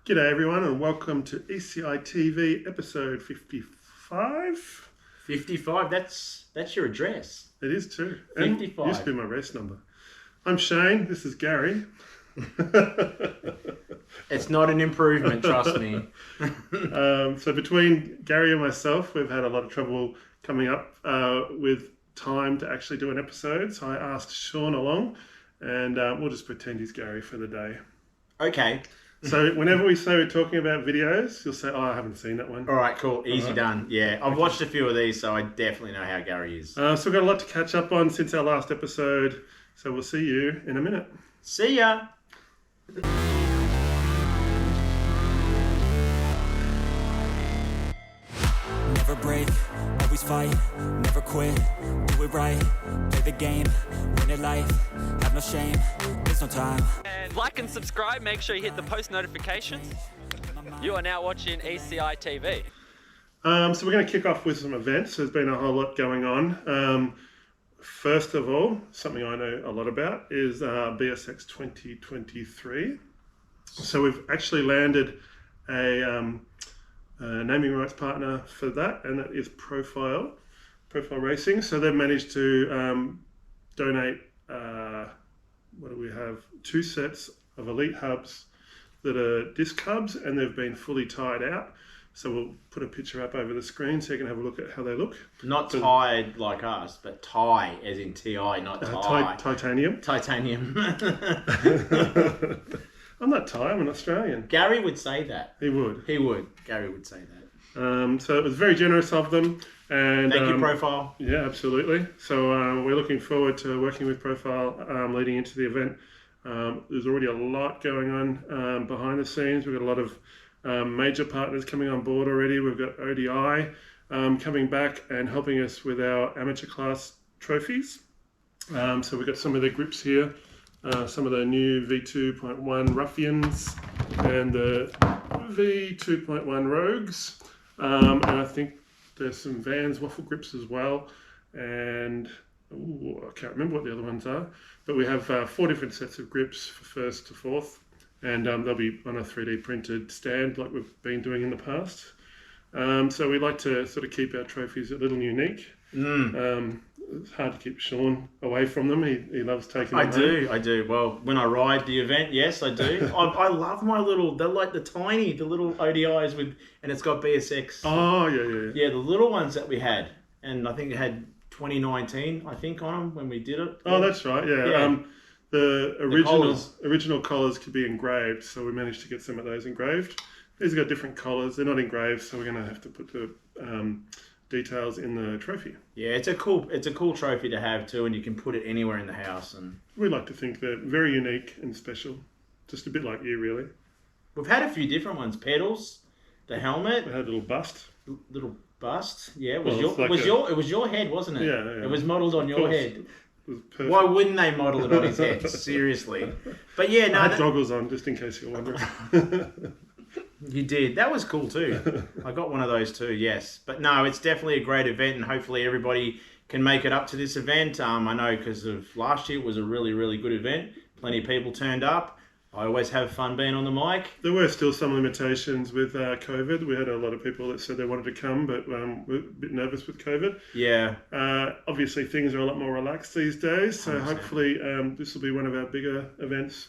G'day everyone and welcome to ECITV episode 55. 55, that's your address. It is too. 55. And used to be my race number. I'm Shane, this is Gary. It's not an improvement, trust me. So between Gary and myself, we've had a lot of trouble coming up with time to actually do an episode. So I asked Shaun along and we'll just pretend he's Gary for the day. Okay. So whenever we say we're talking about videos, you'll say, oh, I haven't seen that one. All right, cool. Easy right. Done. Yeah, I've watched a few of these, so I definitely know how Gary is. So we've got a lot to catch up on since our last episode. So we'll see you in a minute. See ya. Never break, always fight, never quit, do it right, play the game, win it life, have no shame, there's no time. And like and subscribe, make sure you hit the post notifications. You are now watching ECITV. So we're going to kick off with some events. There's been a whole lot going on. First of all, something I know a lot about is BSX2023. So we've actually landed a naming rights partner for that, and that is Profile Racing. So they've managed to donate, what do we have? 2 sets of elite hubs that are disc hubs, and they've been fully tied out. So we'll put a picture up over the screen so you can have a look at how they look. Not tied like us, but tie as in T-I, not tie. Titanium. Titanium. I'm not Thai, I'm an Australian. Gary would say that. He would. Gary would say that. So it was very generous of them. And Thank you, Profile. Yeah, absolutely. So we're looking forward to working with Profile leading into the event. There's already a lot going on behind the scenes. We've got a lot of major partners coming on board already. We've got ODI coming back and helping us with our amateur class trophies. So we've got some of the grips here, some of the new V2.1 Ruffians and the V2.1 Rogues. And I think there's some Vans waffle grips as well. And I can't remember what the other ones are. But we have 4 different sets of grips for first to fourth. And they'll be on a 3D printed stand like we've been doing in the past. So we like to sort of keep our trophies a little unique. It's hard to keep Shaun away from them. He loves taking them home. I do. Well, when I ride the event, yes, I do. I love my little, they're like the little ODIs with, and it's got BSX. Oh, yeah. Yeah, the little ones that we had. And I think it had 2019, I think, on them when we did it. Oh, that's right, yeah. The original collars could be engraved, so we managed to get some of those engraved. These have got different collars. They're not engraved, so we're going to have to put the details in the trophy. Yeah, it's a cool trophy to have too, and you can put it anywhere in the house. And we like to think they're very unique and special, just a bit like you, really. We've had a few different ones. Pedals, the helmet. We had a little bust. Yeah, it was your head, wasn't it? Yeah. It was modelled on your head. Perfect. Why wouldn't they model it on his head? Seriously. But yeah, no. I had goggles on, just in case you're wondering. You did. That was cool too. I got one of those too, yes. But no, it's definitely a great event, and hopefully everybody can make it up to this event. I know because of last year it was a really, really good event. Plenty of people turned up. I always have fun being on the mic. There were still some limitations with COVID. We had a lot of people that said they wanted to come, but we're a bit nervous with COVID. Yeah. Obviously, things are a lot more relaxed these days, so 100%. Hopefully this will be one of our bigger events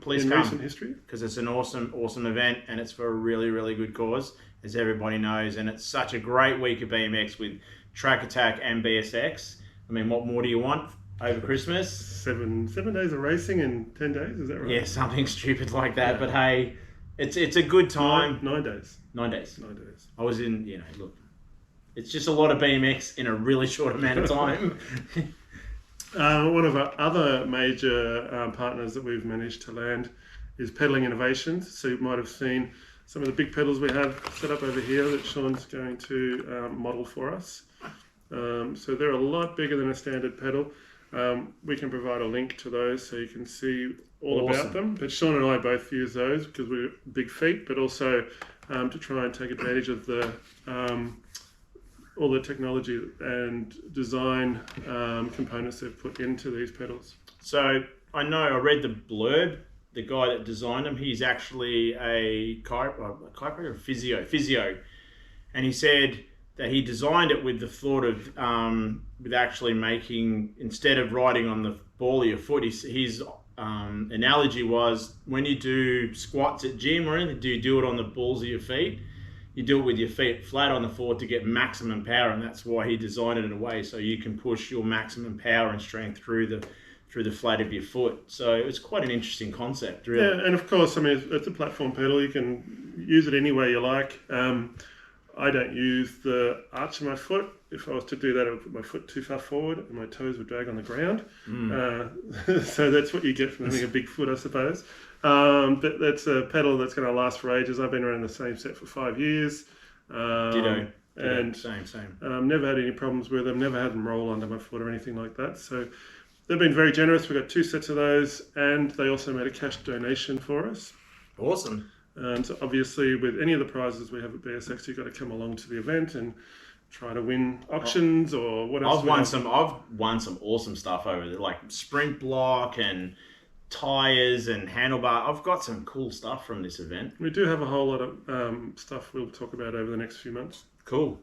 Please in come, recent history. Because it's an awesome event, and it's for a really, really good cause, as everybody knows. And it's such a great week of BMX with Track Attack and BSX. I mean, what more do you want over Christmas? 7 days of racing in 10 days, is that right? Yeah, something stupid like that. Yeah. But hey, it's a good time. 9 days. 9 days. 9 days. I was in, look, it's just a lot of BMX in a really short amount of time. One of our other major partners that we've managed to land is Pedaling Innovations. So you might have seen some of the big pedals we have set up over here that Shaun's going to model for us. So they're a lot bigger than a standard pedal. We can provide a link to those so you can see all about them. But Shaun and I both use those because we're big feet, but also to try and take advantage of the all the technology and design components they've put into these pedals. So I know I read the blurb the guy that designed them, he's actually a chiropractor or physio. And he said that he designed it with the thought of, with actually making, instead of riding on the ball of your foot, his analogy was when you do squats at gym or anything, do you do it on the balls of your feet? You do it with your feet flat on the floor to get maximum power, and that's why he designed it in a way so you can push your maximum power and strength through the flat of your foot. So it was quite an interesting concept, really. Yeah, and of course, I mean, it's a platform pedal. You can use it any way you like. I don't use the arch of my foot. If I was to do that, I would put my foot too far forward and my toes would drag on the ground. So that's what you get from having a big foot, I suppose. But that's a pedal that's going to last for ages. I've been around the same set for 5 years. Ditto. And Same. never had any problems with them, never had them roll under my foot or anything like that. So they've been very generous. We've got 2 sets of those, and they also made a cash donation for us. Awesome. So obviously, with any of the prizes we have at BSX, you've got to come along to the event and try to win auctions or what else. I've won some awesome stuff over there, like sprint block and tires and handlebar. I've got some cool stuff from this event. We do have a whole lot of stuff we'll talk about over the next few months. Cool.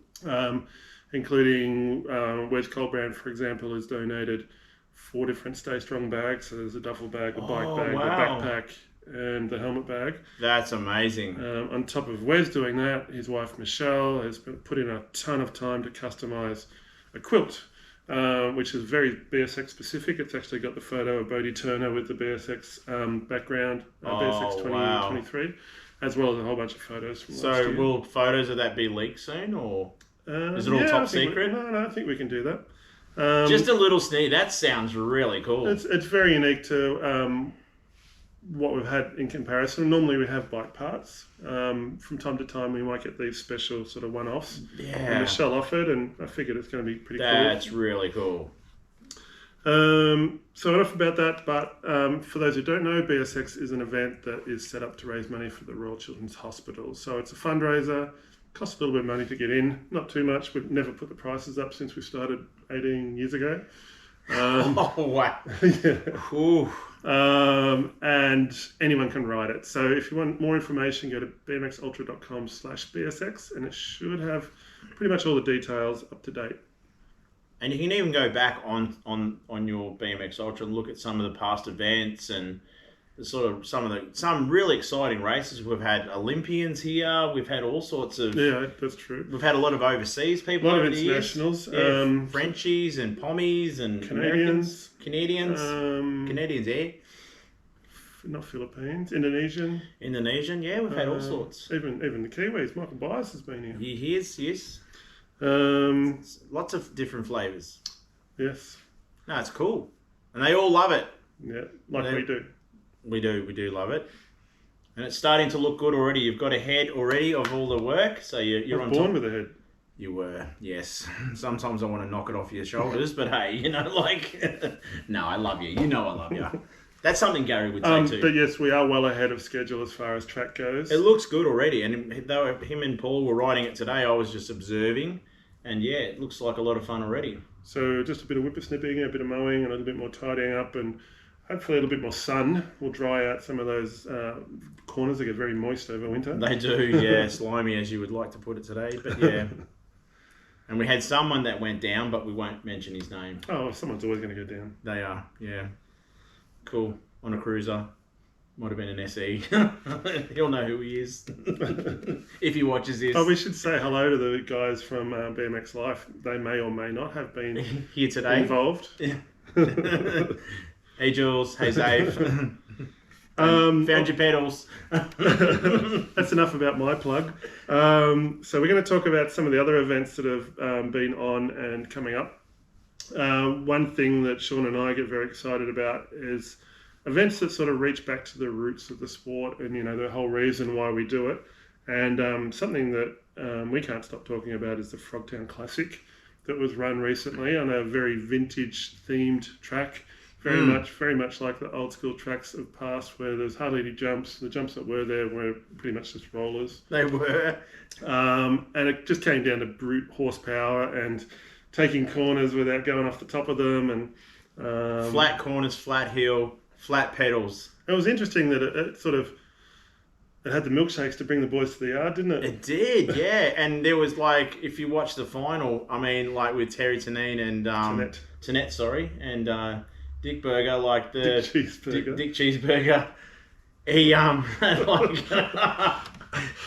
Including Wedge Coldbrand, for example, has donated 4 different Stay Strong bags. So there's a duffel bag, a bike bag, wow. the backpack, and the helmet bag. That's amazing. On top of Wes doing that, his wife Michelle has put in a ton of time to customise a quilt, which is very BSX specific. It's actually got the photo of Bodie Turner with the BSX background, BSX2023, as well as a whole bunch of photos from last year. So will photos of that be leaked soon, or is it all top secret? No, I think we can do that. Just a little sneak. That sounds really cool. It's very unique to what we've had in comparison. Normally we have bike parts. From time to time we might get these special sort of one-offs. Yeah. And Michelle offered, and I figured it's going to be pretty cool. That's really cool. So enough about that, but for those who don't know, BSX is an event that is set up to raise money for the Royal Children's Hospital. So it's a fundraiser, costs a little bit of money to get in, not too much. We've never put the prices up since we started 18 years ago. Oh, wow. Yeah. Ooh. And anyone can ride it. So if you want more information, go to bmxultra.com/BSX, and it should have pretty much all the details up to date. And you can even go back on your BMX Ultra and look at some of the past events and the sort of some really exciting races. We've had Olympians here. We've had all sorts of. Yeah, that's true. We've had a lot of overseas people. A lot over of the years. internationals. Yeah, Frenchies and Pommies and Canadians. Canadians, eh? Not Philippines. Indonesian. Yeah, we've had all sorts. Even the Kiwis. Michael Byers has been here. He is, yes. Lots of different flavours. Yes. No, it's cool. And they all love it. Yeah, we do. We do love it. And it's starting to look good already. You've got a head already of all the work, so you're on born top. with a head. You were, yes. Sometimes I want to knock it off your shoulders, but hey, no, I love you. You know I love you. That's something Gary would say too. But yes, we are well ahead of schedule as far as track goes. It looks good already, and though him and Paul were riding it today, I was just observing, and yeah, it looks like a lot of fun already. So just a bit of whippersnipping, a bit of mowing, and a little bit more tidying up, and hopefully a little bit more sun will dry out some of those corners that get very moist over winter. They do, yeah, slimy as you would like to put it today, but yeah. And we had someone that went down, but we won't mention his name. Oh, someone's always going to go down. They are, yeah. Cool. On a cruiser. Might have been an SE. He'll know who he is if he watches this. Oh, we should say hello to the guys from BMX Life. They may or may not have been here today involved. Hey Jules. Hey Zave. Found your pedals. That's enough about my plug. So we're going to talk about some of the other events that have been on and coming up. One thing that Shaun and I get very excited about is events that sort of reach back to the roots of the sport and, the whole reason why we do it. And something that we can't stop talking about is the Frogtown Classic that was run recently on a very vintage themed track. Very much like the old school tracks of past where there's hardly any jumps. The jumps that were there were pretty much just rollers. They were. And it just came down to brute horsepower and taking corners without going off the top of them. And flat corners, flat hill, flat pedals. It was interesting that it sort of it had the milkshakes to bring the boys to the yard, didn't it? It did, yeah. And there was like, if you watch the final, I mean, like with Terry Tanine and Tanette, sorry, and Dick Burger, like the Dick Cheeseburger. He like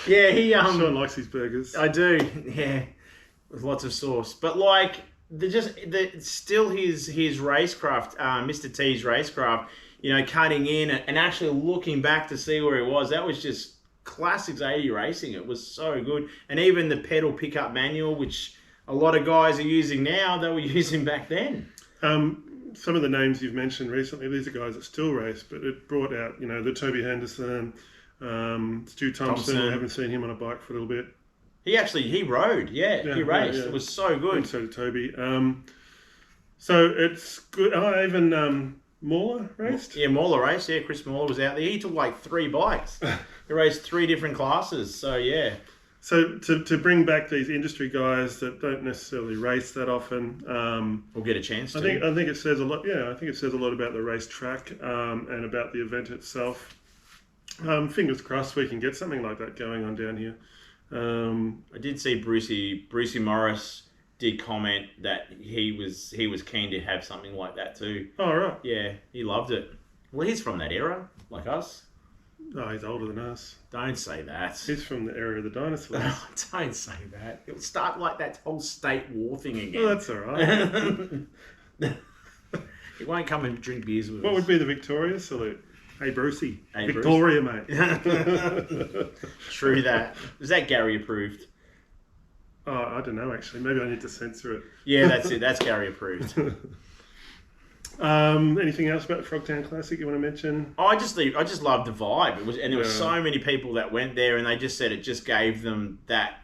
yeah, he Shaun likes his burgers. I do, yeah, with lots of sauce. But like still his racecraft, Mr. T's racecraft, you know, cutting in and actually looking back to see where he was. That was just classics 80 racing. It was so good. And even the pedal pickup manual, which a lot of guys are using now, they were using back then. Some of the names you've mentioned recently, these are guys that still race, but it brought out, you know, the Toby Henderson, Stu Thompson. I haven't seen him on a bike for a little bit. He rode, he raced. Yeah. It was so good. And so did Toby. So it's good. Even Mauler raced? Yeah, Mauler raced. Yeah, Chris Mauler was out there. He took like 3 bikes. He raced 3 different classes. So, yeah. So to bring back these industry guys that don't necessarily race that often, we'll get a chance to. I think it says a lot. Yeah, I think it says a lot about the racetrack and about the event itself. Fingers crossed we can get something like that going on down here. I did see Brucey Morris did comment that he was keen to have something like that too. Oh right. Yeah, he loved it. Well, he's from that era, like us. Oh, he's older than us. Don't say that. He's from the era of the dinosaurs. Don't say that. It'll start like that whole state war thing again. Oh, that's all right. He won't come and drink beers with us. What would be the Victoria salute? Hey, Brucey. Hey, Victoria, Bruce. Mate. True that. Was that Gary approved? Oh, I don't know, actually. Maybe I need to censor it. Yeah, that's it. That's Gary approved. Anything else about the Frogtown Classic you want to mention? I just loved the vibe. There were so many people that went there, and they just said it just gave them that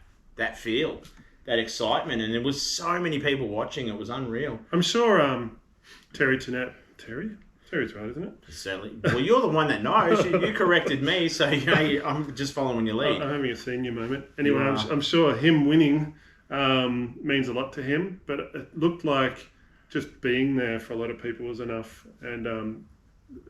feel, that excitement, and there was so many people watching. It was unreal. I'm sure Terry Tanette. Terry's right, isn't it? Certainly. Well, you're the one that knows. You corrected me, so you know, I'm just following your lead. I'm having a senior moment. Anyway, I'm sure him winning means a lot to him, but it looked like just being there for a lot of people was enough. And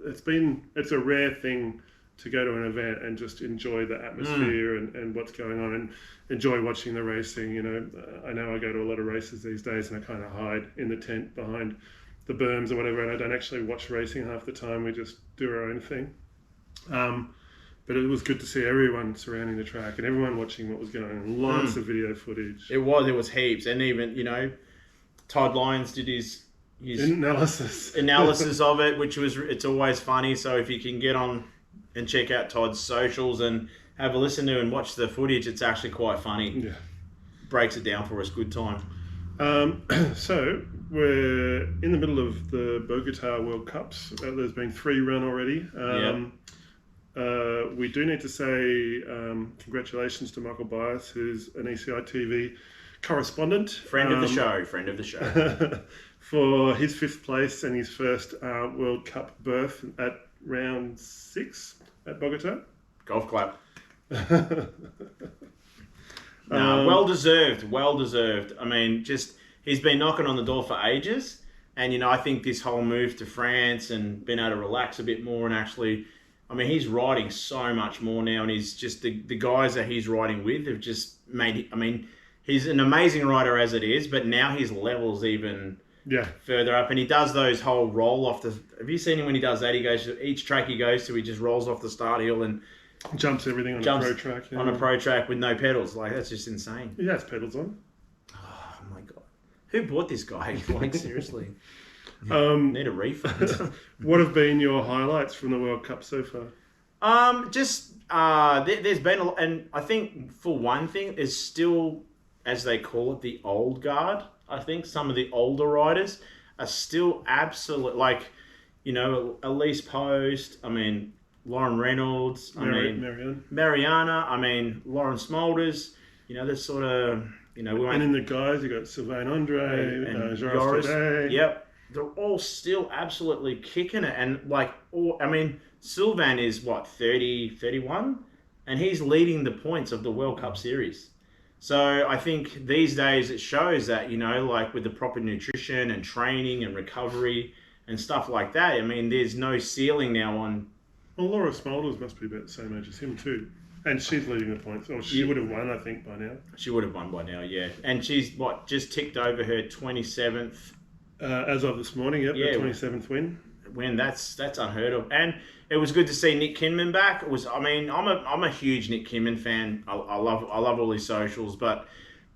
it's a rare thing to go to an event and just enjoy the atmosphere and what's going on and enjoy watching the racing. You know, I know I go to a lot of races these days and I kind of hide in the tent behind the berms or whatever, and I don't actually watch racing half the time. We just do our own thing. But it was good to see everyone surrounding the track and everyone watching what was going on. Lots of video footage. It was heaps, and even, you know, Todd Lyons did his analysis of it, which it's always funny. So if you can get on and check out Todd's socials and have a listen to and watch the footage, it's actually quite funny. Yeah, breaks it down for us. Good time. So we're in the middle of the Bogota World Cups. There's been 3 run already. We do need to say congratulations to Michael Byers, who's an ECITV correspondent. Friend of the show. For his 5th place and his first World Cup berth at round 6 at Bogota. Golf clap. No, well deserved. I mean, just he's been knocking on the door for ages, and you know, I think this whole move to France and being able to relax a bit more and actually, I mean, he's riding so much more now, and he's just the guys that he's riding with have just made. I mean, he's an amazing rider as it is, but now his levels even further up, and he does those whole roll off the. Have you seen him when he does that? He goes to each track he goes to, he just rolls off the start hill and jumps everything on a pro track. On a pro track with no pedals. Like, that's just insane. He has pedals on. Oh my god. Who bought this guy? Like, seriously. Need a refund. What have been your highlights from the World Cup so far? There's been and I think for one thing, there's still, as they call it, the old guard. I think some of the older riders are still absolute, like, you know, Elise Post, I mean, Lauren Reynolds, Mariana, I mean, Lauren Smolders, you know, there's sort of, you know, and in the guys, you got Sylvain Andre, Joris. Yep. They're all still absolutely kicking it. And like, I mean, Sylvain is what, 30, 31? And he's leading the points of the World Cup series. So I think these days it shows that, you know, like with the proper nutrition and training and recovery and stuff like that, I mean, there's no ceiling now on Well, Laura Smulders must be about the same age as him too. And she's leading the points. Or she would have won, I think, by now. She would have won by now, yeah. And she's, just ticked over her 27th... as of this morning, yep, Yeah. the 27th win. That's unheard of. And it was good to see Nick Kinman back. I'm a huge Nick Kinman fan. I love all his socials, but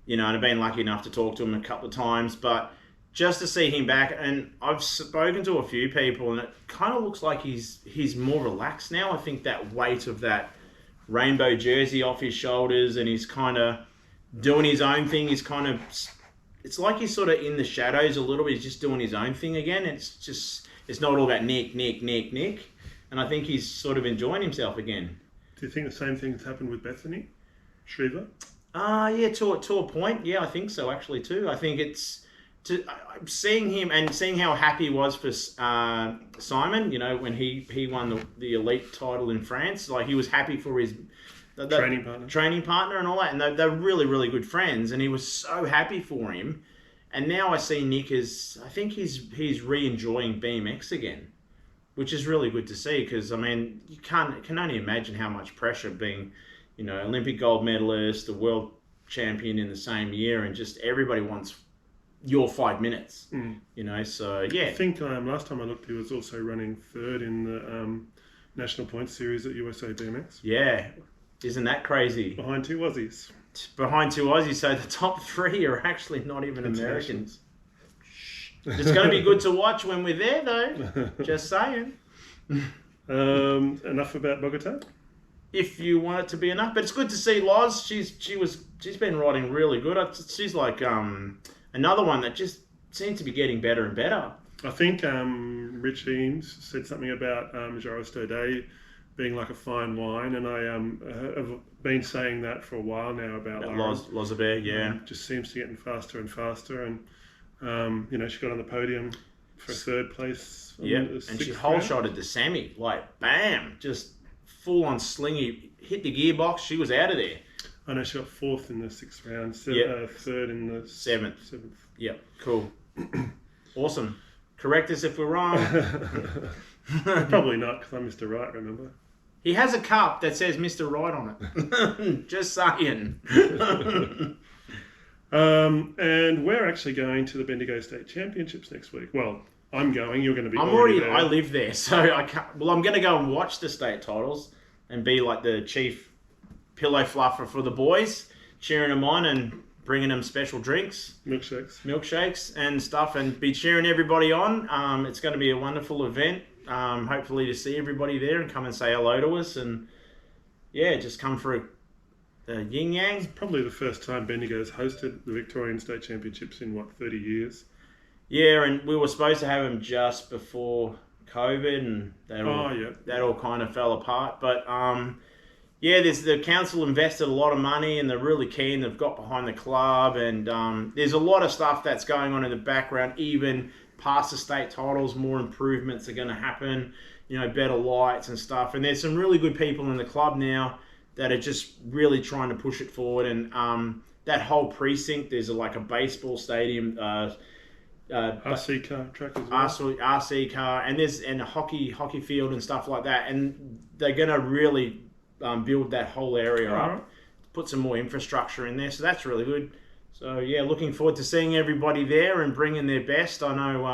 and I've been lucky enough to talk to him a couple of times. But just to see him back, and I've spoken to a few people, and it kind of looks like he's more relaxed now. I think that weight of that rainbow jersey off his shoulders, and he's kind of doing his own thing. It's like he's sort of in the shadows a little bit. He's just doing his own thing again. It's not all about Nick. And I think he's sort of enjoying himself again. Do you think the same thing's happened with Bethany Shriver? Yeah, to a point. Yeah, I think so actually too. I think it's seeing him and seeing how happy he was for Simon. When he won the elite title in France, like he was happy for his training partner and all that, and they're really, really good friends, and he was so happy for him. And now I see Nick I think he's re-enjoying BMX again, which is really good to see, because you can only imagine how much pressure being, Olympic gold medalist, a world champion in the same year, and just everybody wants your 5 minutes. So yeah. I think last time I looked, he was also running third in the National Points Series at USA BMX. Yeah. Isn't that crazy? Behind two Aussies. So the top three are actually not even Americans. It's going to be good to watch when we're there, though. Just saying. Enough about Bogota? If you want it to be enough. But it's good to see Loz. She's been riding really good. She's like another one that just seems to be getting better and better. I think Rich Eames said something about Jaristo Day being like a fine wine, and I have been saying that for a while now about Lozabert, yeah. Just seems to be getting faster and faster, and she got on the podium for third place. Yeah, and she whole-shotted the Sammy, like bam, just full on slingy, hit the gearbox. She was out of there. I know she got fourth in the sixth round, third in the seventh. Yep, cool, awesome. Correct us if we're wrong. Probably not, because I'm Mr. Right, remember? He has a cup that says Mr. Right on it. Just saying. And we're actually going to the Bendigo State Championships next week. Well, I'm going. You're going to be. I live there, so I can't. Well, I'm going to go and watch the state titles and be like the chief pillow fluffer for the boys, cheering them on and bringing them special drinks, milkshakes and stuff, and be cheering everybody on. It's going to be a wonderful event. Hopefully to see everybody there and come and say hello to us, and just come for a yin yang. It's probably the first time Bendigo's hosted the Victorian State Championships in 30 years. Yeah, and we were supposed to have them just before COVID, and that all kind of fell apart. But the council invested a lot of money, and they're really keen. They've got behind the club, and there's a lot of stuff that's going on in the background, even past the state titles. More improvements are going to happen, better lights and stuff. And there's some really good people in the club now that are just really trying to push it forward. And that whole precinct, there's a baseball stadium, RC car track as well. RC car, and there's a hockey field and stuff like that. And they're going to really build that whole area up, put some more infrastructure in there. So that's really good. So looking forward to seeing everybody there and bringing their best. I know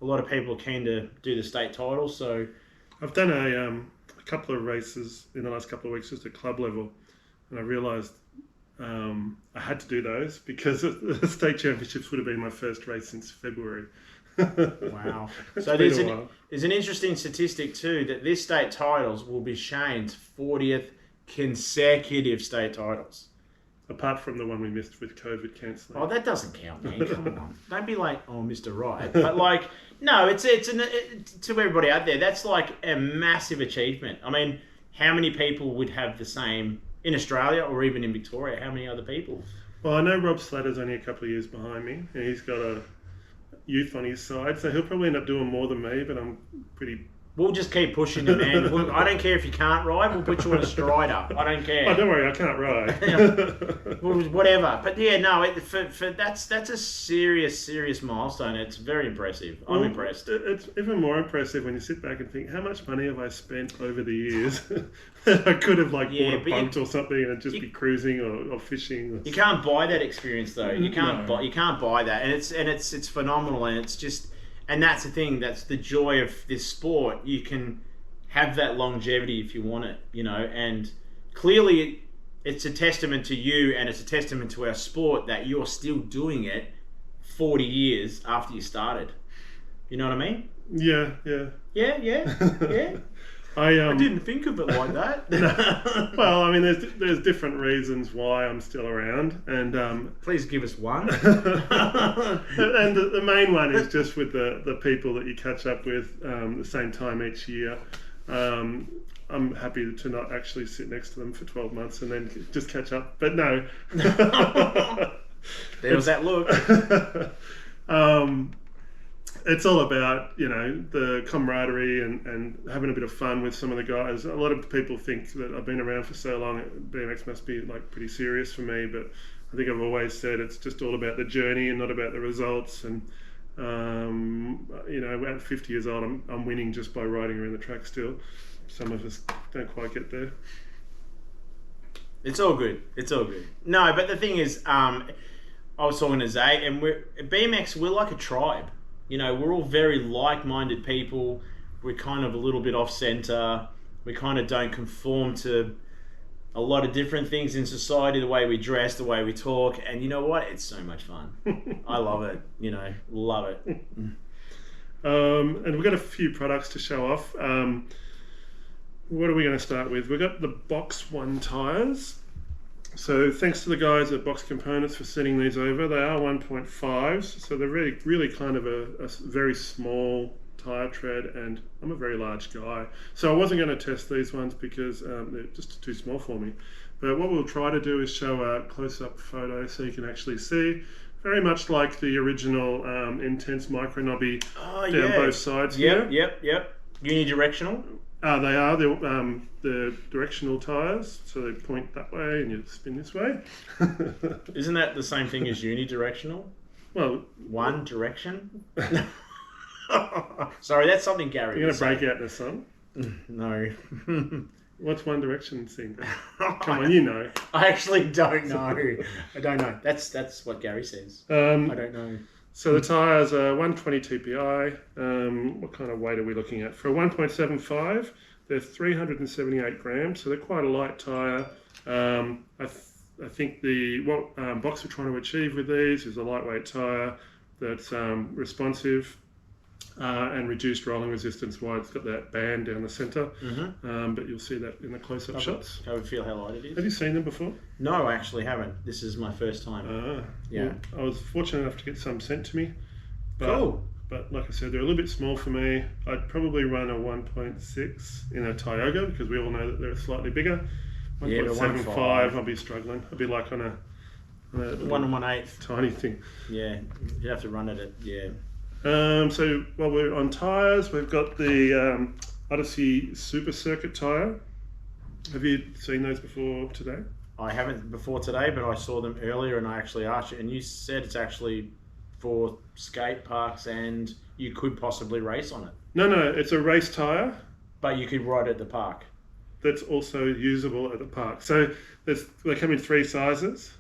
a lot of people are keen to do the state title. So I've done a couple of races in the last couple of weeks just at club level, and I realised I had to do those because the state championships would have been my first race since February. Wow. So there's an interesting statistic too, that this state titles will be Shane's 40th consecutive state titles. Apart from the one we missed with COVID cancelling. Oh, that doesn't count, man. Come on. Don't be like, oh, Mr. Right. But no, it's to everybody out there, that's like a massive achievement. I mean, how many people would have the same in Australia or even in Victoria? How many other people? Well, I know Rob Slatter's only a couple of years behind me, and he's got a youth on his side, so he'll probably end up doing more than me, but I'm pretty We'll just keep pushing you, man. I don't care if you can't ride. We'll put you on a strider. I don't care. Oh, don't worry, I can't ride. Whatever. But yeah, no. That's a serious milestone. It's very impressive. I'm impressed. It's even more impressive when you sit back and think, how much money have I spent over the years that I could have bought a boat or something and just be cruising or fishing. You can't buy that experience though. You can't buy that, and it's phenomenal, and it's just. And that's the thing, that's the joy of this sport. You can have that longevity if you want it, and clearly it's a testament to you and it's a testament to our sport that you're still doing it 40 years after you started. You know what I mean? Yeah. Yeah. I didn't think of it like that. Well, I mean, there's different reasons why I'm still around, and please give us one. And the main one is just with the people that you catch up with the same time each year. I'm happy to not actually sit next to them for 12 months and then just catch up. But no, there was that look. It's all about, the camaraderie and having a bit of fun with some of the guys. A lot of people think that I've been around for so long, BMX must be pretty serious for me, but I think I've always said it's just all about the journey and not about the results. And, at 50 years old, I'm winning just by riding around the track still. Some of us don't quite get there. It's all good. No, but the thing is, I was talking to Zay, and BMX, we're like a tribe. We're all very like-minded people. We're kind of a little bit off-center. We kind of don't conform to a lot of different things in society, the way we dress, the way we talk. And you know what? It's so much fun. I love it. Love it. And we've got a few products to show off. What are we going to start with? We've got the Box 1 tyres. So thanks to the guys at Box Components for sending these over. They are 1.5s, so they're really kind of a very small tyre tread, and I'm a very large guy. So I wasn't going to test these ones because they're just too small for me. But what we'll try to do is show a close-up photo so you can actually see. Very much like the original Intense Micro Knobby down both sides here. Yep. Unidirectional? They are the directional tyres, so they point that way and you spin this way. Isn't that the same thing as unidirectional? Well, one direction? Sorry, that's something Gary. You're going to break out in a song? No. What's One Direction sing? Come on, you know. I actually don't know. I don't know. That's what Gary says. I don't know. So the tyres are 120 TPI. What kind of weight are we looking at? For a 1.75, they're 378 grams, so they're quite a light tyre. I think what Box are trying to achieve with these is a lightweight tyre that's responsive and reduced rolling resistance. Why it's got that band down the centre, but you'll see that in the close-up shots. I would feel how light it is. Have you seen them before? No, I actually haven't. This is my first time. Yeah. Well, I was fortunate enough to get some sent to me. Cool. But like I said, they're a little bit small for me. I'd probably run a 1.6 in a Tioga because we all know that they're slightly bigger. 1.75, I'll be struggling. I'll be like on a 1 1/8 tiny thing. Yeah, you have to run it at So while we're on tyres, we've got the Odyssey Super Circuit tyre. Have you seen those before today? I haven't before today, but I saw them earlier and I actually asked you, and you said it's actually for skate parks and you could possibly race on it. No, it's a race tyre. But you could ride at the park. That's also usable at the park. So they come in 3 sizes.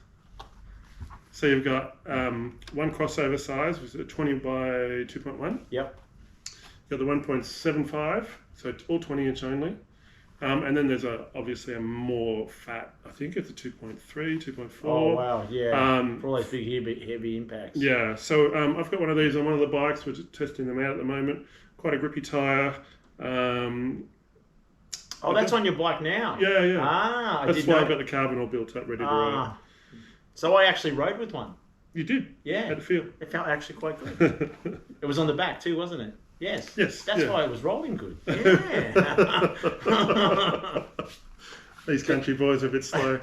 So you've got one crossover size, which is a 20 by 2.1. Yep. You've got the 1.75, so it's all 20-inch only. And then there's obviously a more fat, I think it's a 2.3, 2.4. Oh, wow, yeah. For all those big, heavy impacts. Yeah, so I've got one of these on one of the bikes. We're just testing them out at the moment. Quite a grippy tyre. That's on your bike now? Yeah. That's why I've got the carbon all built up, ready to ride. So I actually rode with one. You did? Yeah. How'd it feel? It felt actually quite good. It was on the back too, wasn't it? Yes. That's why it was rolling good. Yeah. These country boys are a bit slow.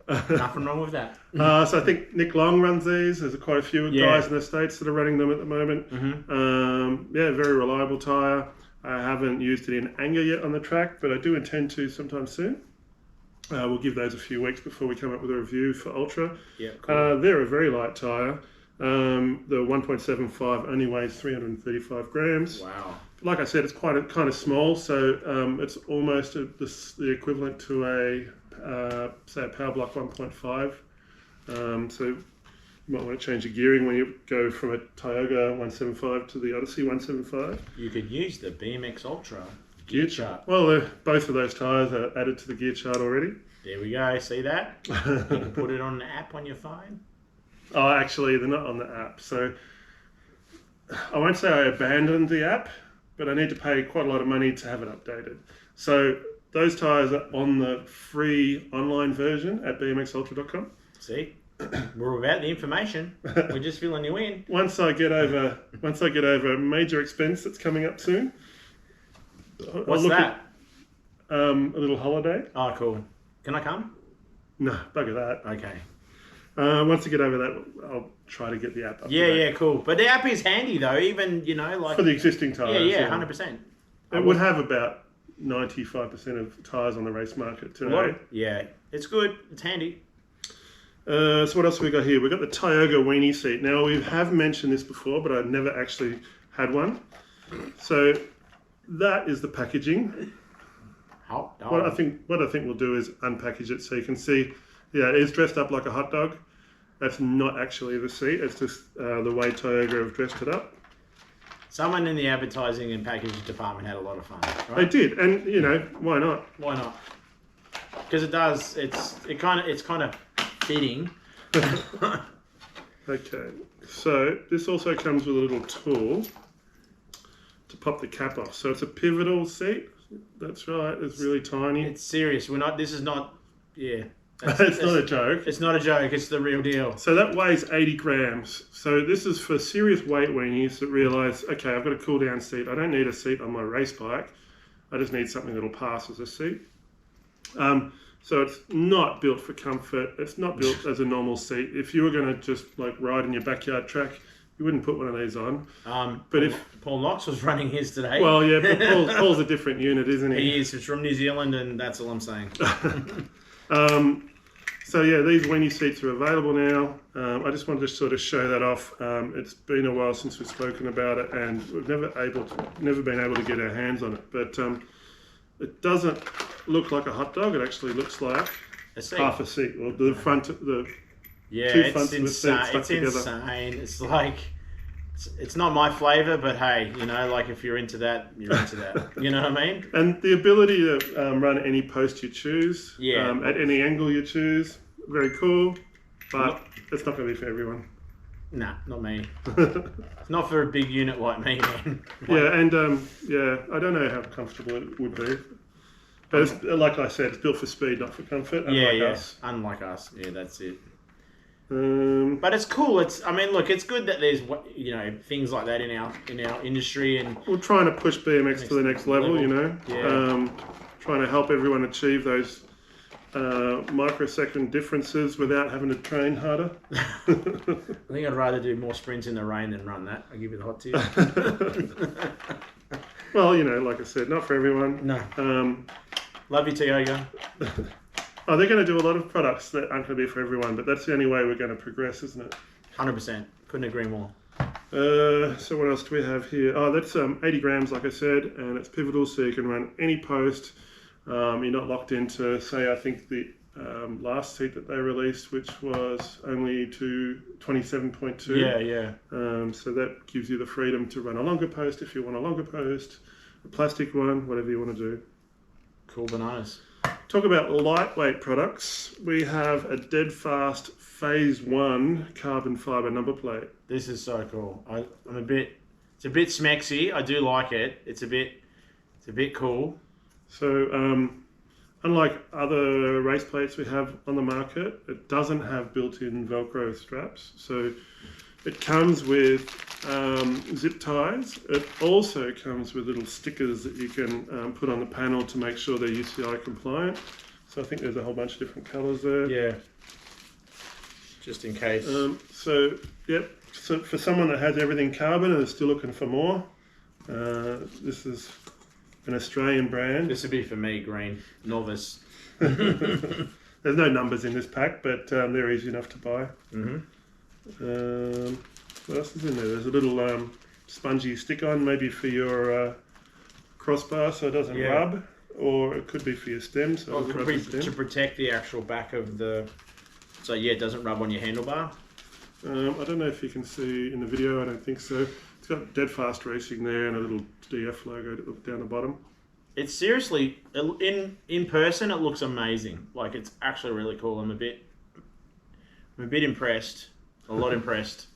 Nothing wrong with that. So I think Nick Long runs these. There's quite a few guys in the States that are running them at the moment. Very reliable tyre. I haven't used it in anger yet on the track, but I do intend to sometime soon. We'll give those a few weeks before we come up with a review for Ultra. Yeah, cool. They're a very light tyre. The 1.75 only weighs 335 grams. Wow. Like I said, it's kind of small, so it's almost the equivalent to say a Power Block 1.5. So you might want to change the gearing when you go from a Tioga 175 to the Odyssey 175. You could use the BMX Ultra Gear chart. Well, both of those tyres are added to the gear chart already. There we go. See that? You can put it on an app on your phone. Oh, actually, they're not on the app. So I won't say I abandoned the app, but I need to pay quite a lot of money to have it updated. So those tyres are on the free online version at bmxultra.com. See? We're about the information. We're just filling you in. Once I get over a major expense that's coming up soon. What's that? A little holiday. Oh, cool. Can I come? No, bugger that. Okay. Once I get over that, I'll try to get the app up. Yeah, cool. But the app is handy though, even, like... For the existing tyres. Yeah, 100%. It would have about 95% of tyres on the race market today. Yeah, it's good. It's handy. So what else have we got here? We've got the Tioga Weeny seat. Now, we have mentioned this before, but I've never actually had one. So that is the packaging. What I think we'll do is unpackage it so you can see. Yeah, it's dressed up like a hot dog. That's not actually the seat. It's just the way Tioga have dressed it up. Someone in the advertising and packaging department had a lot of fun. Right? They did, and why not? Why not? Because it does. It's kind of fitting. Okay, so this also comes with a little tool to pop the cap off. So it's a pivotal seat. That's right. It's really tiny. It's serious. This is not. Yeah. It's not a joke. It's not a joke. It's the real deal. So that weighs 80 grams. So this is for serious weight weenies that realise, okay, I've got a cool down seat. I don't need a seat on my race bike. I just need something that'll pass as a seat. So it's not built for comfort. It's not built as a normal seat. If you were going to just ride in your backyard track, you wouldn't put one of these on. But if Paul Knox was running his today. Well, yeah, but Paul's a different unit, isn't he? He is. He's from New Zealand, and that's all I'm saying. So yeah, these weenie seats are available now. I just wanted to sort of show that off. It's been a while since we've spoken about it, and we've never been able to get our hands on it. But it doesn't look like a hot dog. It actually looks like half a seat. Well, the front, two fronts of the seat stuck together. It's insane. It's like it's not my flavour, but hey, if you're into that, you're into that. You know what I mean? And the ability to run any post you choose, yeah, at any angle you choose, very cool. But it's not going to be for everyone. Nah, not me. It's not for a big unit like me, man. Yeah, and I don't know how comfortable it would be. But it's, like I said, it's built for speed, not for comfort. Us. Unlike us. Yeah, that's it. But it's cool. It's good that there's things like that in our industry, and we're trying to push BMX to the next level. Yeah. Trying to help everyone achieve those microsecond differences without having to train harder. I think I'd rather do more sprints in the rain than run that. I'll give you the hot tip. Well, like I said, not for everyone. No. Love you, Tioga. Oh, they're going to do a lot of products that aren't going to be for everyone, but that's the only way we're going to progress, isn't it? 100%. Couldn't agree more. So what else do we have here? Oh, that's 80 grams, like I said, and it's pivotal, so you can run any post. You're not locked into, say, I think the last seat that they released, which was only to 27.2. Yeah. So that gives you the freedom to run a longer post if you want a longer post, a plastic one, whatever you want to do. Cool bananas. Talk about lightweight products. We have a DeadFast Phase 1 carbon fibre number plate. This is so cool. It's a bit smexy. I do like it. It's a bit cool. So, unlike other race plates we have on the market, it doesn't have built-in Velcro straps. So it comes with zip ties. It also comes with little stickers that you can put on the panel to make sure they're UCI compliant. So I think there's a whole bunch of different colours there. Yeah. Just in case. So for someone that has everything carbon and is still looking for more, this is an Australian brand. This would be for me, green. Novice. There's no numbers in this pack, but they're easy enough to buy. Mm-hmm. What else is in there? There's a little spongy stick-on, maybe for your crossbar so it doesn't rub, or it could be for your stem, so it doesn't rub the stem. To protect the actual back of the... So yeah, it doesn't rub on your handlebar. I don't know if you can see in the video, I don't think so. It's got DeadFast Racing there and a little DF logo down the bottom. It's seriously, in person, it looks amazing. Like, it's actually really cool. I'm a bit impressed. A lot impressed.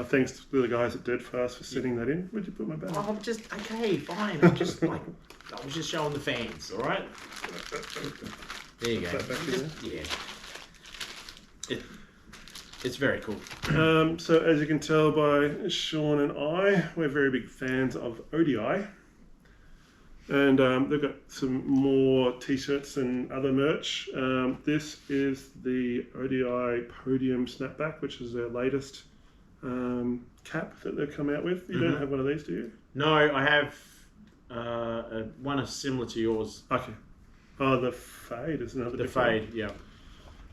Thanks to the guys at DeadFast for sending that in. Where'd you put my bag? Oh, okay, fine. I was just showing the fans, all right? There you go. It's very cool. So as you can tell by Shaun and I, we're very big fans of ODI. And they've got some more t-shirts and other merch. This is the ODI Podium Snapback, which is their latest cap that they've come out with. You don't have one of these, do you? No, I have one similar to yours. Okay. Oh, the Fade is another Fade, yeah.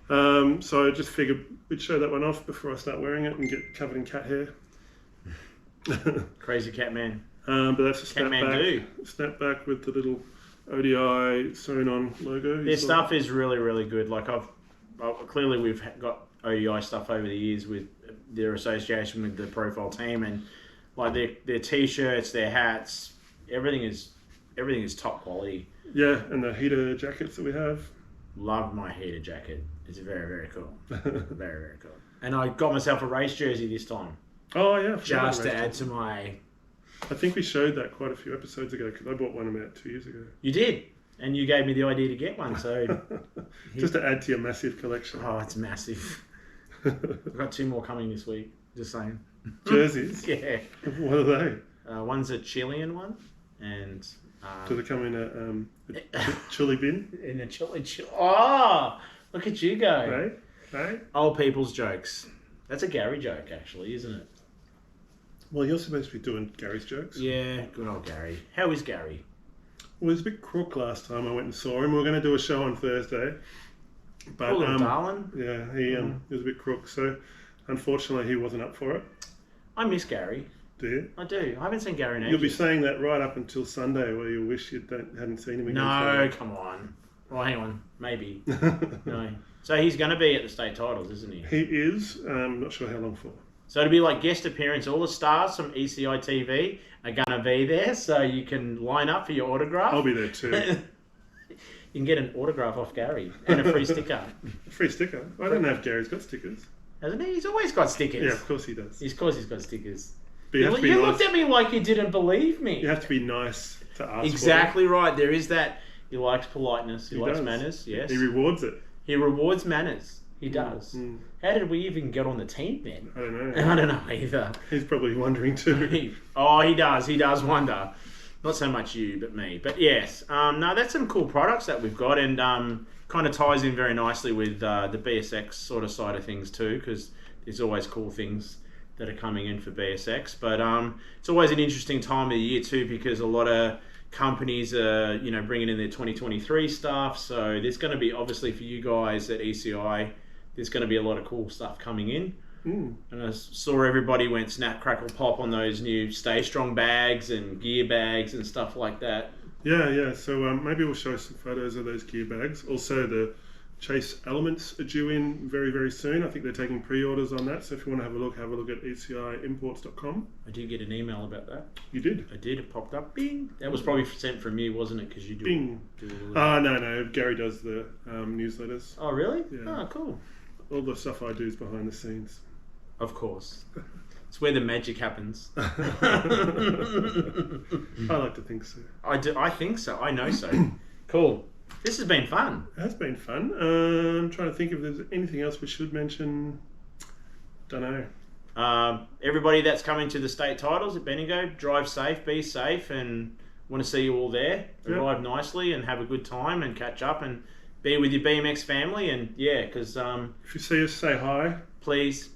So I just figured we'd show that one off before I start wearing it and get covered in cat hair. Crazy cat man. But that's a snapback with the little ODI sewn-on logo. Their stuff is really, really good. Like clearly we've got ODI stuff over the years with their association with the Profile team, and like their t-shirts, their hats, everything is top quality. Yeah, and the heater jackets that we have. Love my heater jacket. It's very, very cool. Very, very cool. And I got myself a race jersey this time. Oh yeah, just to add to my. I think we showed that quite a few episodes ago because I bought one about 2 years ago. You did, and you gave me the idea to get one. So just to add to your massive collection. Oh, it's massive. I've got 2 more coming this week. Just saying. Jerseys? Yeah. What are they? One's a Chilean one, and. Do they come in a chili bin? In a chili. Oh, look at you go. Right? Old people's jokes. That's a Gary joke, actually, isn't it? Well, you're supposed to be doing Gary's jokes. Yeah, good old Gary. How is Gary? Well, he was a bit crook last time I went and saw him. We were going to do a show on Thursday. But, poor little darling. Yeah, he was a bit crook. So, unfortunately, he wasn't up for it. I miss Gary. Do you? I do. I haven't seen Gary in ages. You'll be saying that right up until Sunday where you wish you hadn't seen him again. No, come on. Well, hang on. Maybe. No. So he's going to be at the state titles, isn't he? He is. I'm not sure how long for. So it'll be like guest appearance. All the stars from ECITV are going to be there, so you can line up for your autograph. I'll be there too. You can get an autograph off Gary and a free sticker. A free sticker? I don't know if Gary's got stickers. Hasn't he? He's always got stickers. Yeah, of course he does. Of course he's got stickers. But you looked at me like you didn't believe me. You have to be nice to ask Exactly for right. There is that. He likes politeness. He likes manners. Yes. He rewards it. He rewards manners. He does. How did we even get on the team then? I don't know. I don't know either. He's probably wondering too. He does. He does wonder. Not so much you, but me. But yes. No, that's some cool products that we've got, and kind of ties in very nicely with the BSX sort of side of things too, because there's always cool things that are coming in for BSX. But it's always an interesting time of the year too, because a lot of companies are, bringing in their 2023 stuff. So there's going to be, obviously for you guys at ECI, there's going to be a lot of cool stuff coming in. And I saw everybody went snap, crackle, pop on those new Stay Strong bags and gear bags and stuff like that. Yeah. So maybe we'll show some photos of those gear bags. Also, the Chase Elements are due in very, very soon. I think they're taking pre-orders on that. So if you want to have a look at ECIimports.com. I did get an email about that. You did? I did. It popped up. Bing. That was probably sent from you, wasn't it? Because you do. Bing. No. Gary does the newsletters. Oh, really? Yeah. Oh, cool. All the stuff I do is behind the scenes. Of course. It's where the magic happens. I like to think so. I do. I think so. I know so. Cool. This has been fun. It has been fun. I'm trying to think if there's anything else we should mention. Don't know. Everybody that's coming to the state titles at Bendigo, drive safe, be safe, and want to see you all there. Arrive nicely and have a good time and catch up and be with your BMX family. And yeah, because if you see us, say hi. Please.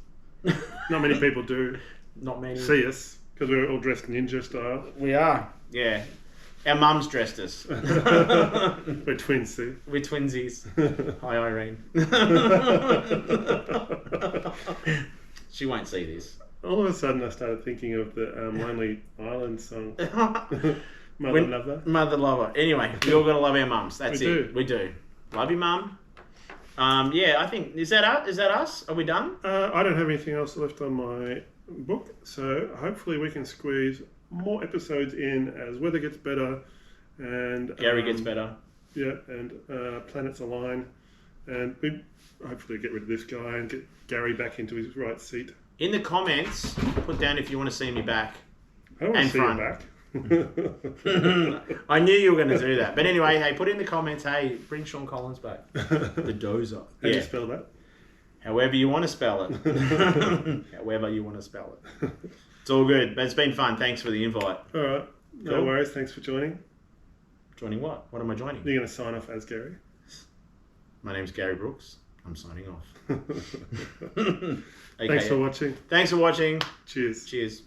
Not many people do. Not many. See us because we're all dressed ninja style. We are. Yeah. Our mums dressed us. We're twins, see? We're twinsies. Hi, Irene. She won't see this. All of a sudden, I started thinking of the Lonely Island song. Mother Lover. Mother lover. Anyway, we all got to love our mums. That's We it. do. We do. Love you, mum. Yeah, I think, is that us? Are we done? I don't have anything else left on my book, so hopefully we can squeeze more episodes in as weather gets better and Gary gets better. Yeah, and planets align, and we hopefully get rid of this guy and get Gary back into his right seat. In the comments, put down if you want to see me back. I don't want And to see front. him back. I knew you were going to do that. But anyway, hey, put in the comments, hey, bring Shaun Collins back. The dozer. How do you spell that? However you want to spell it. However you want to spell it. It's all good, but it's been fun. Thanks for the invite. All right, no Cool. worries. Thanks for joining. Joining what? What am I joining? You're going to sign off as Gary. My name's Gary Brooks. I'm signing off. Thanks for watching. Thanks for watching. Cheers. Cheers.